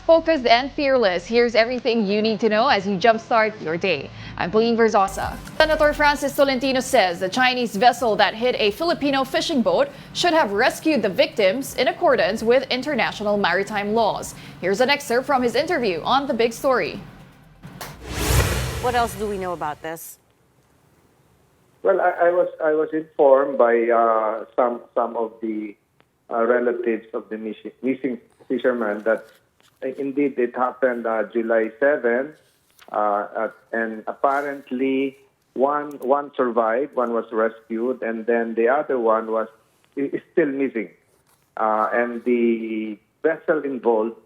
focused and fearless. Here's everything you need to know as you jumpstart your day. I'm Pauline Verzosa. Senator Francis Tolentino says the Chinese vessel that hit a Filipino fishing boat should have rescued the victims in accordance with international maritime laws. Here's an excerpt from his interview on The Big Story. What else do we know about this? Well, I was informed by some of the relatives of the missing fishermen that indeed it happened July 7, and apparently one survived, one was rescued, and then the other one is still missing. And the vessel involved,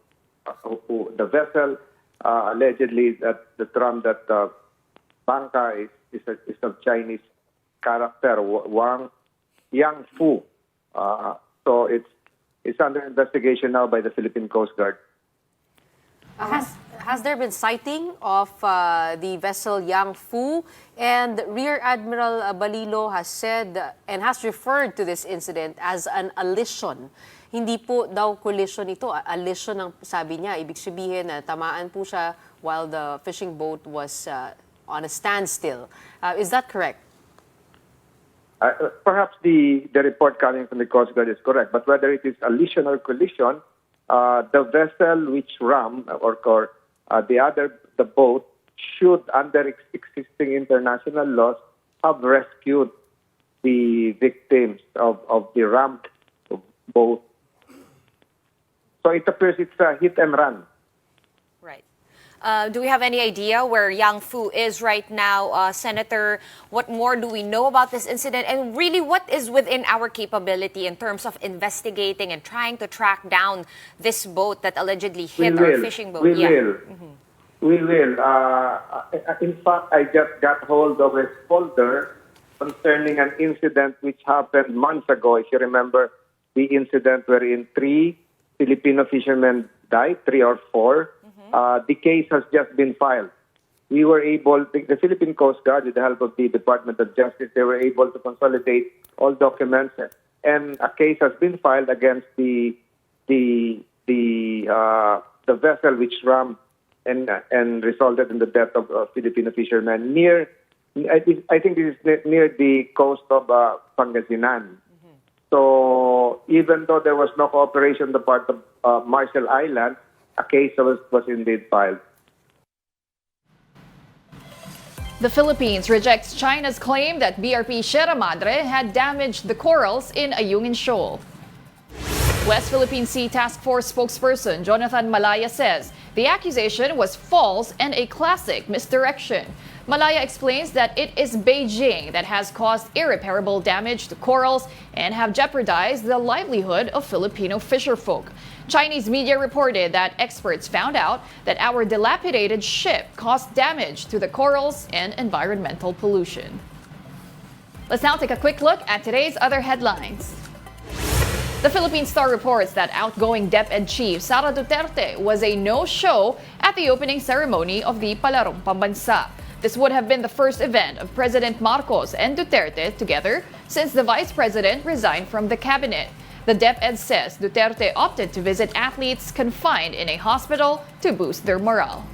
the vessel allegedly that the term that Bangka is of Chinese character, Yang Fu. So it's under investigation now by the Philippine Coast Guard. Has there been sighting of the vessel Yang Fu? And Rear Admiral Balilo has said and has referred to this incident as an allision. Hindi po daw collision ito, allision ang sabi niya. Ibig sabihin na tamaan po siya while the fishing boat was on a standstill. Is that correct? Perhaps the report coming from the Coast Guard is correct, but whether it is allision or collision, the vessel which rammed or the boat should, under existing international laws, have rescued the victims of the rammed boat. So it appears it's a hit and run. Right. Do we have any idea where Yang Fu is right now, Senator? What more do we know about this incident? And really, what is within our capability in terms of investigating and trying to track down this boat that allegedly hit our fishing boat? We will. We will. In fact, I just got hold of a folder concerning an incident which happened months ago. If you remember, the incident wherein 3 Filipino fishermen died, 3 or 4. The case has just been filed. We were able, the Philippine Coast Guard, with the help of the Department of Justice, they were able to consolidate all documents, and a case has been filed against the vessel which rammed and resulted in the death of Filipino fishermen near. I think this is near the coast of Pangasinan. So even though there was no cooperation on the part of Marshall Islands, a case was indeed filed. The Philippines rejects China's claim that BRP Sierra Madre had damaged the corals in Ayungin Shoal. West Philippine Sea Task Force spokesperson Jonathan Malaya says the accusation was false and a classic misdirection. Malaya explains that it is Beijing that has caused irreparable damage to corals and have jeopardized the livelihood of Filipino fisherfolk. Chinese media reported that experts found out that our dilapidated ship caused damage to the corals and environmental pollution. Let's now take a quick look at today's other headlines. The Philippine Star reports that outgoing DepEd Chief Sara Duterte was a no-show at the opening ceremony of the Palarong Pambansa. This would have been the first event of President Marcos and Duterte together since the Vice President resigned from the cabinet. The DepEd says Duterte opted to visit athletes confined in a hospital to boost their morale.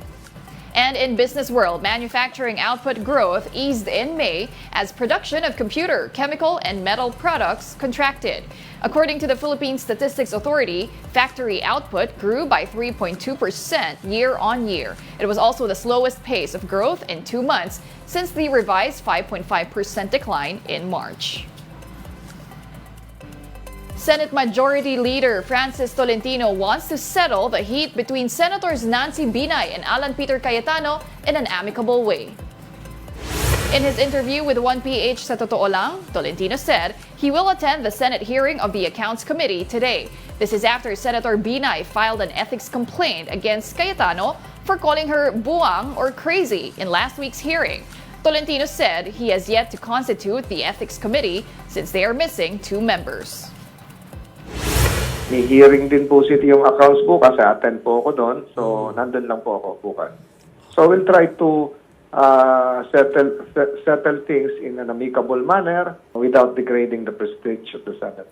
And in business world, manufacturing output growth eased in May as production of computer, chemical, and metal products contracted. According to the Philippine Statistics Authority, factory output grew by 3.2% year-on-year. It was also the slowest pace of growth in 2 months since the revised 5.5% decline in March. Senate Majority Leader Francis Tolentino wants to settle the heat between Senators Nesthy Binay and Alan Peter Cayetano in an amicable way. In his interview with 1PH sa Totoo Lang, Tolentino said he will attend the Senate hearing of the Accounts Committee today. This is after Senator Binay filed an ethics complaint against Cayetano for calling her buwang or crazy in last week's hearing. Tolentino said he has yet to constitute the Ethics Committee since they are missing 2 members. May hearing din po yung accounts bukas. Attend po ako doon. So, nandun lang po ako bukas. So, we'll try to settle things in an amicable manner without degrading the prestige of the Senate.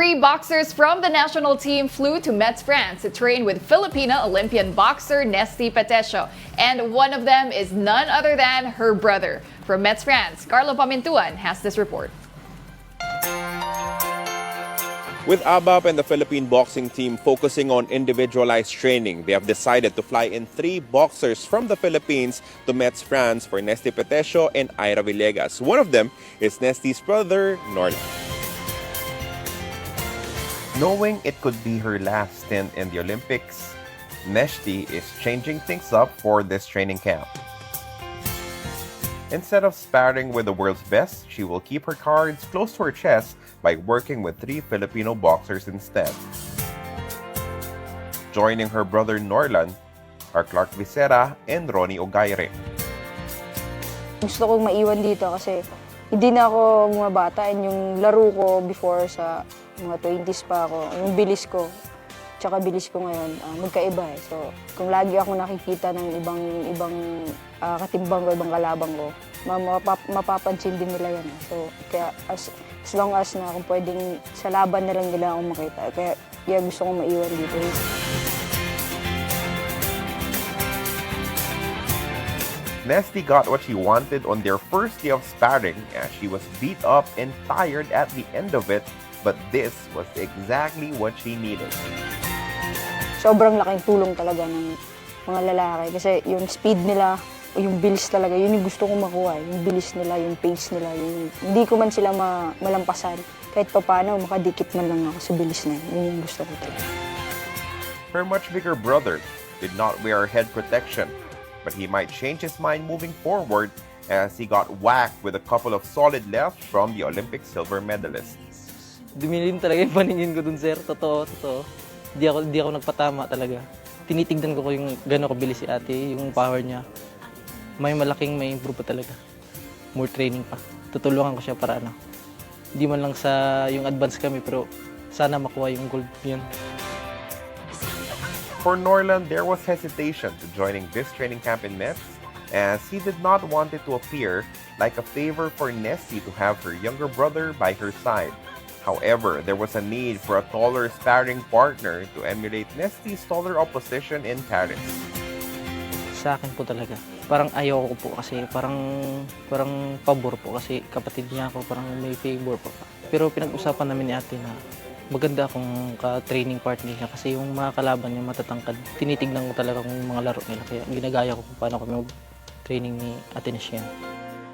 3 boxers from the national team flew to Metz, France to train with Filipino Olympian boxer Nesthy Petecio. And one of them is none other than her brother. From Metz, France, Carlo Pamintuan has this report. With ABAP and the Philippine boxing team focusing on individualized training, they have decided to fly in 3 boxers from the Philippines to Metz, France for Nesthy Petecio and Ira Villegas. One of them is Nesthy's brother, Norland. Knowing it could be her last stint in the Olympics, Nesthy is changing things up for this training camp. Instead of sparring with the world's best, she will keep her cards close to her chest by working with 3 Filipino boxers instead. Joining her brother Norland are Clark Visera and Ronnie Ogaire. Gusto kong maiwan dito kasi hindi na ako bumabata and yung laro ko before sa mga 20s pa ako, yung bilis ko, tsaka bilis ko ngayon, magkaiba eh. So, kung lagi ako nakikita ng ibang katimbang ko, ibang kalabang ko, mapapansin din nila yan. So, kaya as long as na kung pwedeng sa laban na lang nila akong makita. Kaya gusto kong maiwan dito. Nesthy got what she wanted on their first day of sparring as she was beat up and tired at the end of it, but this was exactly what she needed. Sobrang laking tulong talaga ng mga lalaki kasi yung speed nila, yung bilis talaga, yun yung gusto kong makuha. Yung bilis nila, yung pace nila, hindi ko man sila malampasan. Kahit pa paano, makadikit man lang ako sa bilis na yun yung gusto ko talaga. Her much bigger brother did not wear head protection, but he might change his mind moving forward as he got whacked with a couple of solid lefts from the Olympic silver medalist. Dumilim talaga yung paningin ko dun, sir. Totoo. Di ako nagpatama talaga. Tinitignan ko yung gano'n kabilis si ate, yung power niya. May improve pa talaga. More training pa. Tutulungan ko siya para Hindi man lang sa yung advance kami, pero sana makuha yung gold yun. For Norland, there was hesitation to joining this training camp in Metz as he did not want it to appear like a favor for Nesthy to have her younger brother by her side. However, there was a need for a taller sparring partner to emulate Nesthy's taller opposition in Paris. Sa akin po talaga. Parang ayaw ko po kasi parang pabor po kasi kapatid niya ako, parang may favor po. Pero pinag-usapan namin ni ate na maganda akong ka-training partner niya kasi yung mga kalaban niya matatangkad. Tinitignan ko talaga kung mga laro nila kaya ginagaya ko kung paano kami mag-training ni ate Nesthy.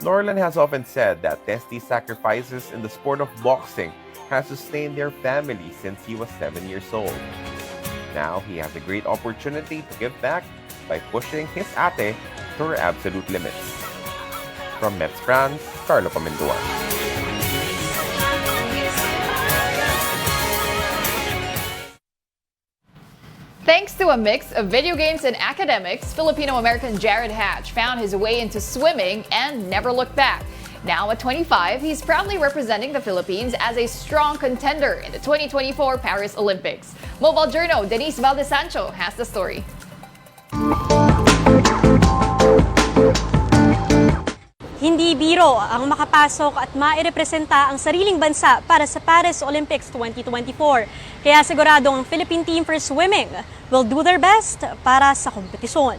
Norland has often said that Nesthy's sacrifices in the sport of boxing has sustained their family since he was 7 years old. Now, he has a great opportunity to give back by pushing his ate to her absolute limits. From Metz, France, Carlo Pamintuan. Thanks to a mix of video games and academics, Filipino-American Jared Hatch found his way into swimming and never looked back. Now at 25, he's proudly representing the Philippines as a strong contender in the 2024 Paris Olympics. Mobile Journal Denise Valdesancho has the story. Hindi biro ang makapasok at mairepresenta ang sariling bansa para sa Paris Olympics 2024. Kaya sigurado ang Philippine team for swimming will do their best para sa kompetisyon.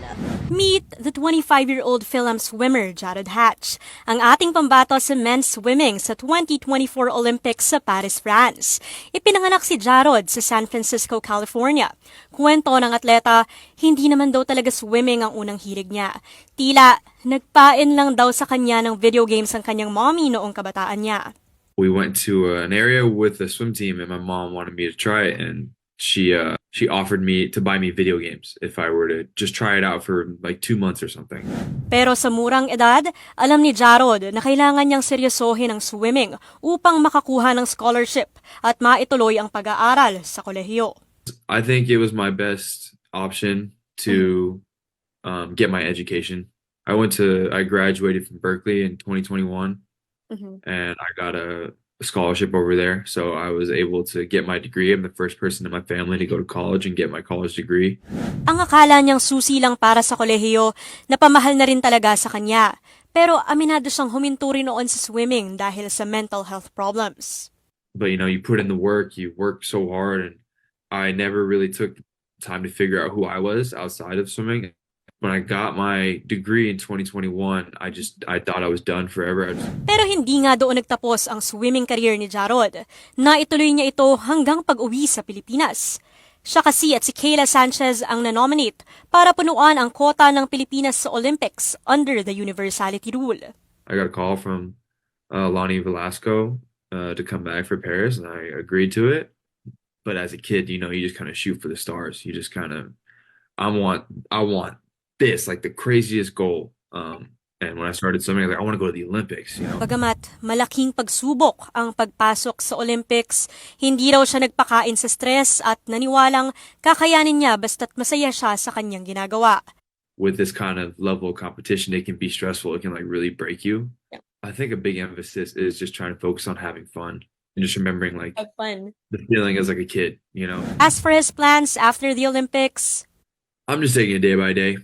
Meet the 25-year-old Fil-Am swimmer Jared Hatch, ang ating pambato sa men's swimming sa 2024 Olympics sa Paris, France. Ipinanganak si Jared sa San Francisco, California. Kwento ng atleta, hindi naman daw talaga swimming ang unang hilig niya. Tila, nagpain lang daw sa kanya ng video games ang kanyang mommy noong kabataan niya. We went to an area with a swim team and my mom wanted me to try it, and she offered me to buy me video games if I were to just try it out for like 2 months or something. Pero sa murang edad, alam ni Jared na kailangan niyang seryosohin ang swimming upang makakuha ng scholarship at maituloy ang pag-aaral sa kolehiyo. I think it was my best option to get my education. I graduated from Berkeley in 2021, and I got a scholarship over there. So I was able to get my degree. I'm the first person in my family to go to college and get my college degree. Ang akala niyang susi lang para sa kolehiyo, napamahal na rin talaga sa kanya. Pero aminado siyang huminto rin noon sa swimming dahil sa mental health problems. but you put in the work, you work so hard, and I never really took time to figure out who I was outside of swimming. When I got my degree in 2021, I thought I was done forever. Pero hindi nga doon nagtapos ang swimming career ni Jarod. Naituloy niya ito hanggang pag-uwi sa Pilipinas. Siya kasi at si Kayla Sanchez ang na-nominate para punuan ang kota ng Pilipinas sa Olympics under the universality rule. I got a call from Lonnie Velasco to come back for Paris, and I agreed to it. But as a kid, you just kind of shoot for the stars. You just kind of, I want this, like the craziest goal. And when I started swimming, I was like, I want to go to the Olympics. Bagamat malaking pagsubok ang pagpasok sa Olympics, hindi raw siya nagpakain sa stress at naniwalang kakayanin niya basta't masaya siya sa kanyang ginagawa. With this kind of level of competition, it can be stressful. It can really break you. Yeah. I think a big emphasis is just trying to focus on having fun and just remembering Have fun. the feeling as like a kid, As for his plans after the Olympics, I'm just taking it day by day.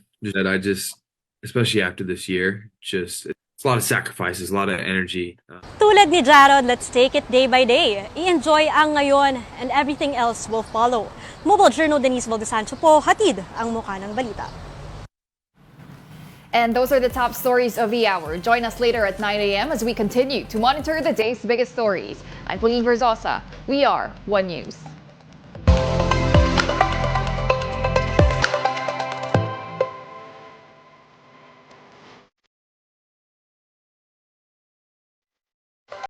Especially after this year, it's a lot of sacrifices, a lot of energy. tulad ni Jarod, let's take it day by day. I-enjoy ang ngayon and everything else will follow. Mobile Journal Denise Valdesancho po, hatid ang mukha ng balita. And those are the top stories of the hour. Join us later at 9 a.m. as we continue to monitor the day's biggest stories. I'm Pauline Verzosa. We are One News.